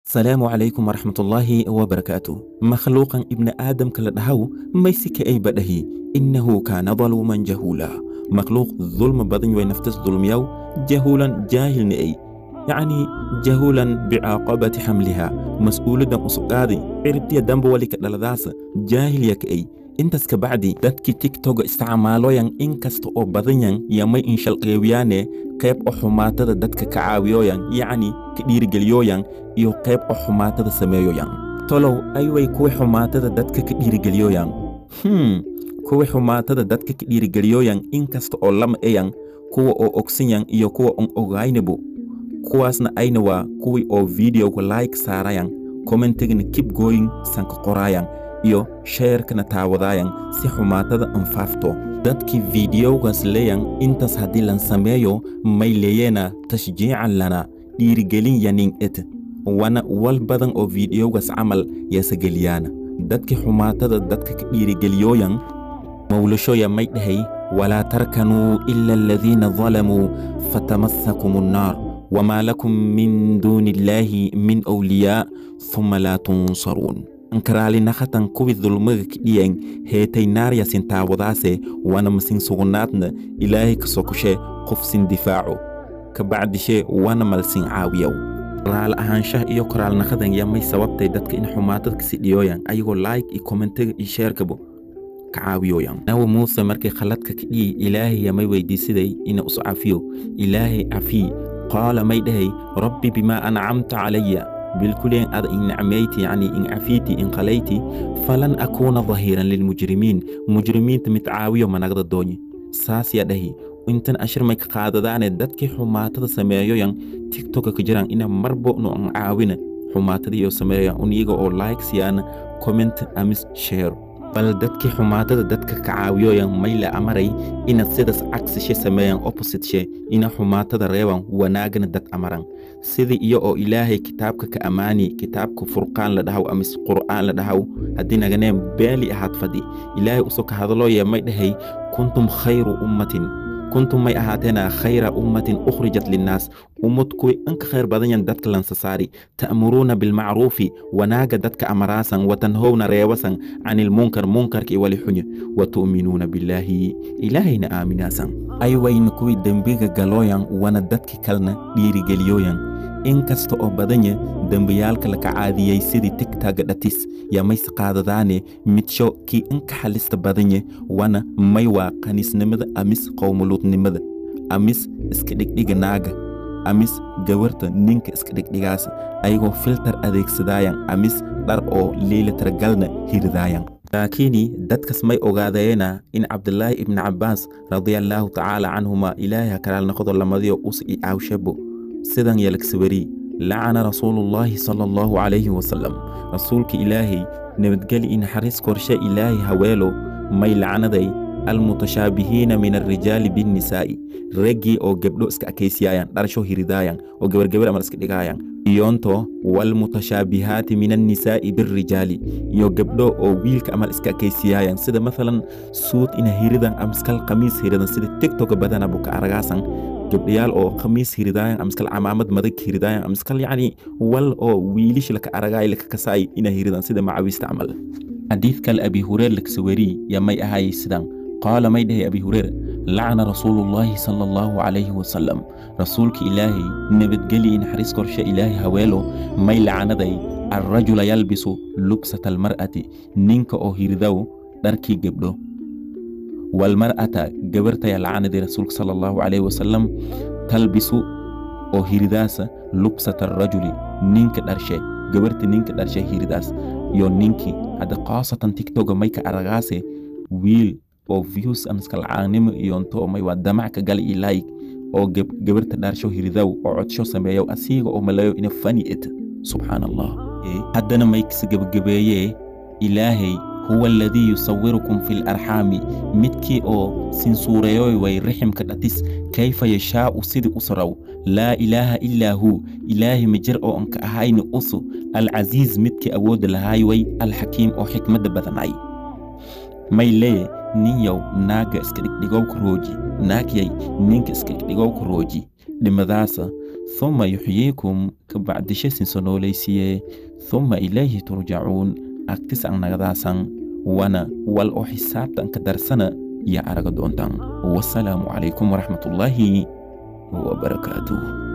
السلام عليكم ورحمة الله وبركاته. مخلوقا ابن آدم كلا دهو ميسك أي بدهي إنه كان ظلوما جهولا. مخلوق ظلم بدن وينفتس ظلم يو جهولا جاهل نئي، يعني جهولا بعاقبة حملها مسؤول دم أسقادي عربتي دم بوليك للذاس جاهل يكئي. intas ka bacdi dadkii tiktok isticmaaloyan inkasta oo badanyan yamay inshalqeewiyaane qayb oo xumaatada dadka ka caawiyoyan yacni ka dhiirigeliyoyan iyo qayb oo xumaatada sameeyoyan tolow ayway kuwa xumaatada dadka ka dhiirigeliyoyan kuwa xumaatada dadka ka dhiirigeliyoyan inkasta oo lama eyan kuwa oo ogsinyan iyo kuwa on ogaynabo kuwaasna ayna waa kuwii oo videoga like saarayan commentigna keep going sanka qorayan iyo sheerkana taawadayan si xumaatada anfaafto. dadkii videogaas leeyan intaas haddii lan sameeyo may leeyena tashjiican lana dhiirigelin yanin et wana wal badan oo videogaas camal yasageliyana dadkii xumaatada dadka ka dhiirigeliyoyan mawlashoya may dhahay walaa tarkanuu ila alladhiina dhalamuu fatamassakumu nnaar wamaa lakum min duuni illaahi min awliyaa thumma laa tunsaruun. ankarali nakhatan kuwi dhulmaga kidiyeen heetay naarya sintaawadaase wana masin sugnaadna ilaahay ka sokushe qof sin difaaco ka bacdishe wana malsin caawiyow. raal ahaanshaha iyo koraal nakhadan yamay sababtay dadka in xumaatada kasi dhiyoyan ayagoo like iyo commentiga iyo sheerkabo ka caawiyoyan. nawa muuse markay khaladka kidhiyey ilaahay yamay weydiisiday ina usu cafiyo ilaahay cafii qaala may dhahay rabbi bimaa ancamta calaya بالكلين أذا إن عميتي يعني إن عفيتي إن قليتي فلن أكون ظهيرا للمجرمين. مجرمين متعاوية من أقدر الدنيا ساس يدهي وإنتن أشر ميك قادة داني دادكي حماتة سميريو ين تيك توك كجران إنا مربو نو عاوينة حماتة ديو سميريو ونيغو أو لايكس يان كومنت أمس شير بل دادكي حماتة دادك كعاويو ين ميلا أمري إنا سيدس عكس شي سميريو أوبوسيت شي إنا حماتة ريوان وناغن داد أمران sidii iyo oo ilaahay kitaabka ka amaani kitaabka furqaan la dhahaw ama qur'aan la dhahaw hadii naganeen beeli ahad fadi ilaahay usoo ka hadlo yeemay dhahay kuntum khayru ummatin kuntum may ahaatena khayra ummatin ukhrijat linnas ummadku anka khayr badan dadka lan sasaari ta'muruna bil ma'rufi wa naga dadka amarasan wa tanhawna reewasan anil munkar munkarki wali xunya wa tu'minuna billahi ilahina aminasan ay wayn kuwi dambiga galoyan wana dadki kalna dhiirigeliyoyan inkasta oo badanya dambiyaalka la ka caadiyay sidii tiktok dhatis yamay qaadadaane midsho ki inka halista badanya wana may waa qanisnimada amis qowmuludnimada amis iska dhigdhiga naaga amis gawarta ninka iska dhigdhigaas ayagoo filter adeegsadaayan amis dhar oo leelatar galna hirdaayan. لكني دتكس ماي أوغادينا إن عبد الله ابن عباس رضي الله تعالى عنهما إلهي كرال نقض لما ذيو أسئي أو شبو سيدان يلك سوري لعن رسول الله صلى الله عليه وسلم رسولك إلهي نبتقالي إن حريس كورشا إلهي هوالو ماي لعن دي المتشابهين من الرجال بالنساء رجي أو قبلو اسك أكيسيايان دارشو هيردايان أو قبر أمر اسك ديغايان يونتو والمتشابهات من النساء بالرجال يو قبلو أو ويلك أمر اسك أكيسيايان سيدا مثلا سوت إن هيردان أمسكال قميص هيردان سيدا تيك توك بدانا بوك أرغاسان قبليال أو قميص هيردايان أمسكال عمامد مدك هيردايان أمسكال يعني وال أو ويليش لك أرغاي لك كساي إن هيردان سيدا معاويس تعمل. حديث كالأبي هرير لك سوري يمي أهاي سيدان قال ميده أبي هريرة لعن رسول الله صلى الله عليه وسلم رسولك إلهي نبت قلي إن حريس كرش إلهي هوالو مي لعن دي الرجل يلبس لبسة المرأة نينك أو هيردو دركي قبلو والمرأة قبرت يلعن دي رسولك صلى الله عليه وسلم تلبس أو هيرداس لبسة الرجل نينك درشي قبرت نينك درشي هيرداس يو نينكي هذا قاصة تيك توك ميك أرغاسي ويل oo views amskal caanimo iyo onto may wadamac ka gal ilaay oo gabarta dharsho hiridaw oo codsho sameeyo asiga oo malayo in fani it subhanallah haddana may kisgabgabeeye ilaahay huwa alladhi yusawwirukum fil arhami midki oo sinsuureeyo way riximka dhatis kayfa yashaa sidi usraw la ilaha illa hu ilaahi majir oo anka ahayni usu al aziz midki awood lahaay way al hakim oo xikmad badanay may lee niyow naaga iska dhigdhigow ku rooji naagyay ninka iska dhigdhigow ku rooji dhimadaasa ثم يحييكم كبعد شيء سنوليسيه ثم إليه ترجعون أكتس أن نغداسا وانا والأحساب تنكدرسنا يا أرغدون والسلام عليكم ورحمة الله وبركاته.